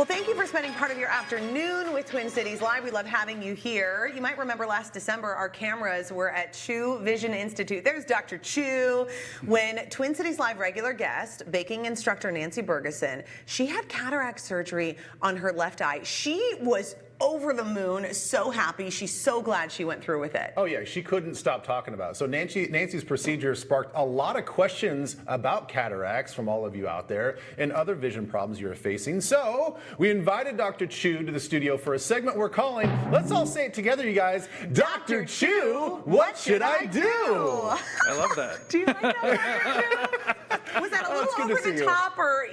Well, thank you for spending part of your afternoon with Twin Cities Live. We love having you here. You might remember last December, our cameras were at Chu Vision Institute. There's Dr. Chu. When Twin Cities Live regular guest, baking instructor Nancy Bergeson, she had cataract surgery on her left eye. She was over the moon, so happy. She's so glad she went through with it. Oh yeah, she couldn't stop talking about it. So Nancy's procedure sparked a lot of questions about cataracts from all of you out there and other vision problems you're facing. So we invited Dr. Chu to the studio for a segment we're calling, let's all say it together, you guys, Dr. Chu, what should I do? I love that. Do you like that? Was that a little over the top, or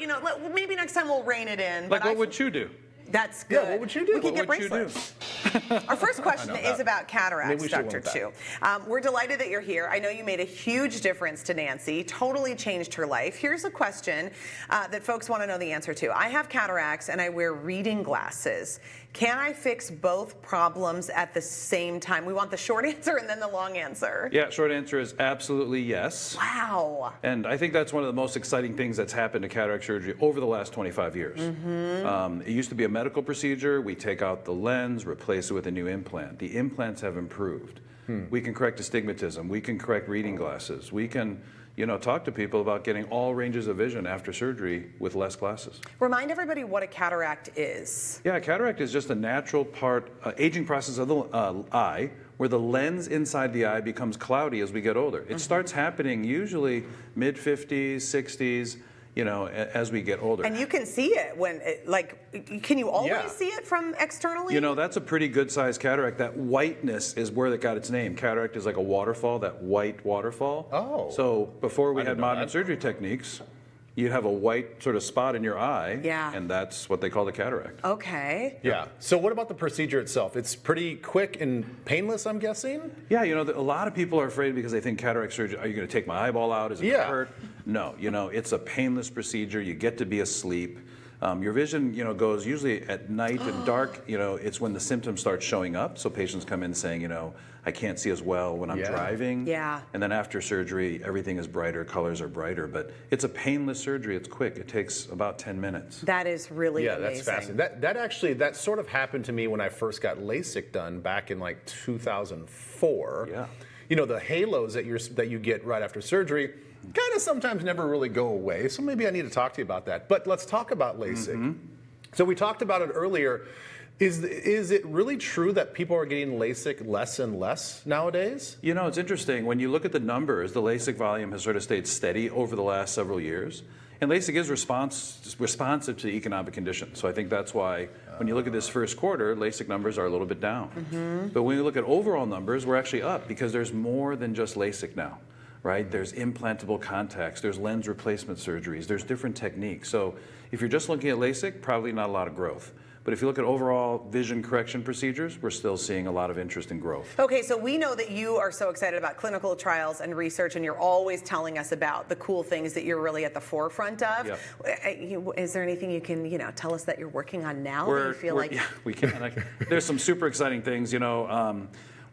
maybe next time we'll rein it in? Like, what would Chu do? That's good. Yeah, what would you do? We could get What would you bracelets. Our first question is about cataracts, Dr. Chu. We're delighted that you're here. I know you made a huge difference to Nancy, totally changed her life. Here's a question that folks want to know the answer to. I have cataracts and I wear reading glasses. Can I fix both problems at the same time? We want the short answer and then the long answer. Yeah, short answer is absolutely yes. Wow. And I think that's one of the most exciting things that's happened to cataract surgery over the last 25 years. It used to be a medical procedure. We take out the lens, replace it with a new implant. The implants have improved. We can correct astigmatism. We can correct reading glasses. We can talk to people about getting all ranges of vision after surgery with less glasses. Remind everybody what a cataract is. Yeah, cataract is just a natural part, aging process of the eye, where the lens inside the eye becomes cloudy as we get older. It starts happening usually mid-50s, 60s, as we get older. And you can see it when, can you always see it from externally? That's a pretty good sized cataract. That whiteness is where it got its name. Cataract is like a waterfall, that white waterfall. Oh. So before we had modern surgery techniques, you have a white sort of spot in your eye, and that's what they call the cataract. Okay. Yeah. So what about the procedure itself? It's pretty quick and painless, I'm guessing? Yeah, a lot of people are afraid because they think cataract surgery, are you going to take my eyeball out? Is it going to hurt? No, it's a painless procedure. You get to be asleep. Your vision, goes usually at night and dark. It's when the symptoms start showing up. So patients come in saying, I can't see as well when I'm driving. Yeah. And then after surgery, everything is brighter, colors are brighter. But it's a painless surgery. It's quick. It takes about 10 minutes. That is really amazing. That's fascinating. That sort of happened to me when I first got LASIK done back in like 2004. Yeah. The halos that you get right after surgery kind of sometimes never really go away. So maybe I need to talk to you about that. But let's talk about LASIK. So we talked about it earlier. Is it really true that people are getting LASIK less and less nowadays? It's interesting. When you look at the numbers, the LASIK volume has sort of stayed steady over the last several years. And LASIK is responsive to economic conditions. So I think that's why when you look at this first quarter, LASIK numbers are a little bit down. But when you look at overall numbers, we're actually up because there's more than just LASIK now. Right? There's implantable contacts, there's lens replacement surgeries, there's different techniques. So if you're just looking at LASIK, probably not a lot of growth. But if you look at overall vision correction procedures, we're still seeing a lot of interest and growth. Okay, so we know that you are so excited about clinical trials and research, and you're always telling us about the cool things that you're really at the forefront of. Yep. Is there anything you can, tell us that you're working on now that you feel like? Yeah, we can. There's some super exciting things,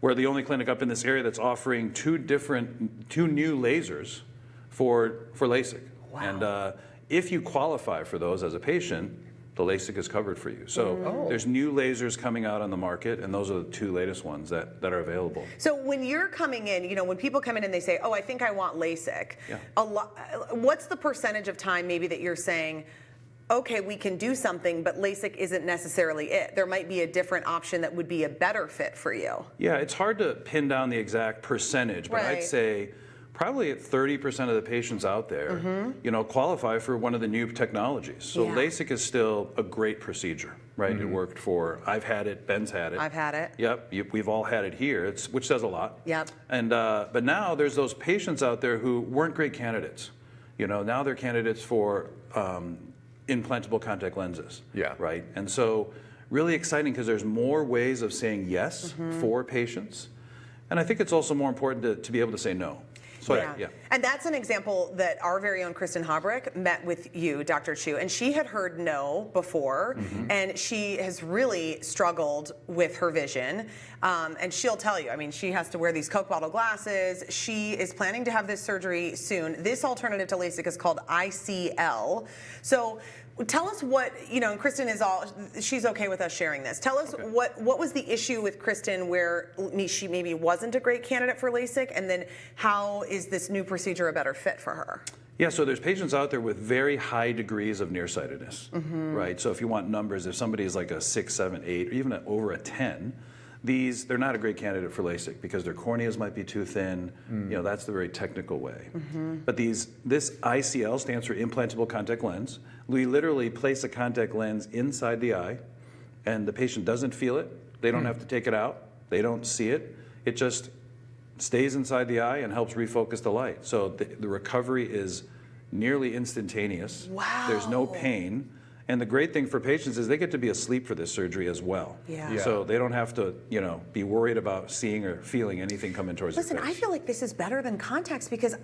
we're the only clinic up in this area that's offering two new lasers for LASIK. Wow. And if you qualify for those as a patient, the LASIK is covered for you. So there's new lasers coming out on the market, and those are the two latest ones that are available. So when you're coming in, when people come in and they say, oh, I think I want LASIK, what's the percentage of time maybe that you're saying, okay, we can do something, but LASIK isn't necessarily it? There might be a different option that would be a better fit for you. Yeah, it's hard to pin down the exact percentage, but I'd say probably 30% of the patients out there, qualify for one of the new technologies. So LASIK is still a great procedure, right? It worked for, I've had it, Ben's had it. I've had it. Yep, we've all had it here, which says a lot. Yep. And but now there's those patients out there who weren't great candidates. Now they're candidates for implantable contact lenses. Yeah. Right? And so really exciting because there's more ways of saying yes for patients. And I think it's also more important to be able to say no. So yeah. And that's an example that our very own Kristen Habrick met with you, Dr. Chu, and she had heard no before, and she has really struggled with her vision. And she'll tell you, I mean, she has to wear these Coke bottle glasses. She is planning to have this surgery soon. This alternative to LASIK is called ICL. So Tell us what, and Kristen she's okay with us sharing this. Tell us what was the issue with Kristen where she maybe wasn't a great candidate for LASIK, and then how is this new procedure a better fit for her? Yeah, so there's patients out there with very high degrees of nearsightedness, right? So if you want numbers, if somebody is like a 6, 7, 8, or even over a 10, they're not a great candidate for LASIK because their corneas might be too thin. That's the very technical way. But this ICL stands for implantable contact lens. We literally place a contact lens inside the eye, and the patient doesn't feel it. They don't have to take it out. They don't see it. It just stays inside the eye and helps refocus the light. So the recovery is nearly instantaneous. Wow. There's no pain. And the great thing for patients is they get to be asleep for this surgery as well. Yeah. So they don't have to, be worried about seeing or feeling anything coming towards their face. Listen, I feel like this is better than contacts because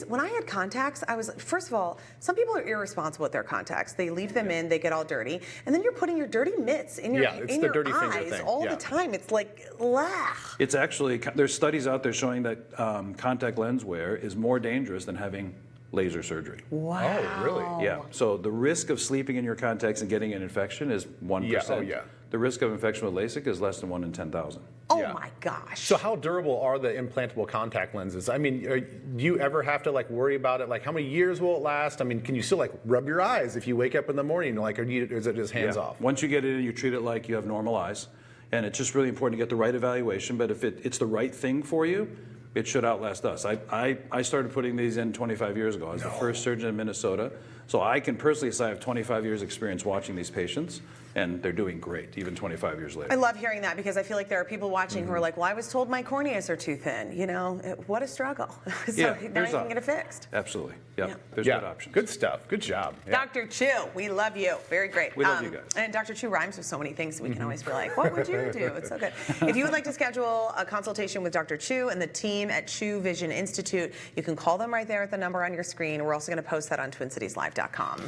when I had contacts, first of all, some people are irresponsible with their contacts. They leave them in, they get all dirty, and then you're putting your dirty mitts in your dirty finger eyes thing. all the time. It's like, ugh. It's actually, there's studies out there showing that contact lens wear is more dangerous than having laser surgery. Wow. Oh, really? Yeah. So the risk of sleeping in your contacts and getting an infection is 1%. Yeah. Oh, yeah. The risk of infection with LASIK is less than 1 in 10,000. Oh Yeah. my gosh. So how durable are the implantable contact lenses? I mean, do you ever have to worry about it? Like, how many years will it last? I mean, can you still rub your eyes if you wake up in the morning? Or is it just hands off? Once you get it in, you treat it like you have normal eyes. And it's just really important to get the right evaluation. But if it's the right thing for you, it should outlast us. I started putting these in 25 years ago. I was the first surgeon in Minnesota. So I can personally say I have 25 years experience watching these patients, and they're doing great, even 25 years later. I love hearing that because I feel like there are people watching who are like, well, I was told my corneas are too thin. What a struggle. So now you can get it fixed. Absolutely. Yep. Yeah. There's good options. Good stuff. Good job. Yeah. Dr. Chu, we love you. Very great. We love you guys. And Dr. Chu rhymes with so many things, so we can always be like, what would you do? It's so good. If you would like to schedule a consultation with Dr. Chu and the team at Chu Vision Institute, you can call them right there at the number on your screen. We're also going to post that on TwinCitiesLive.com.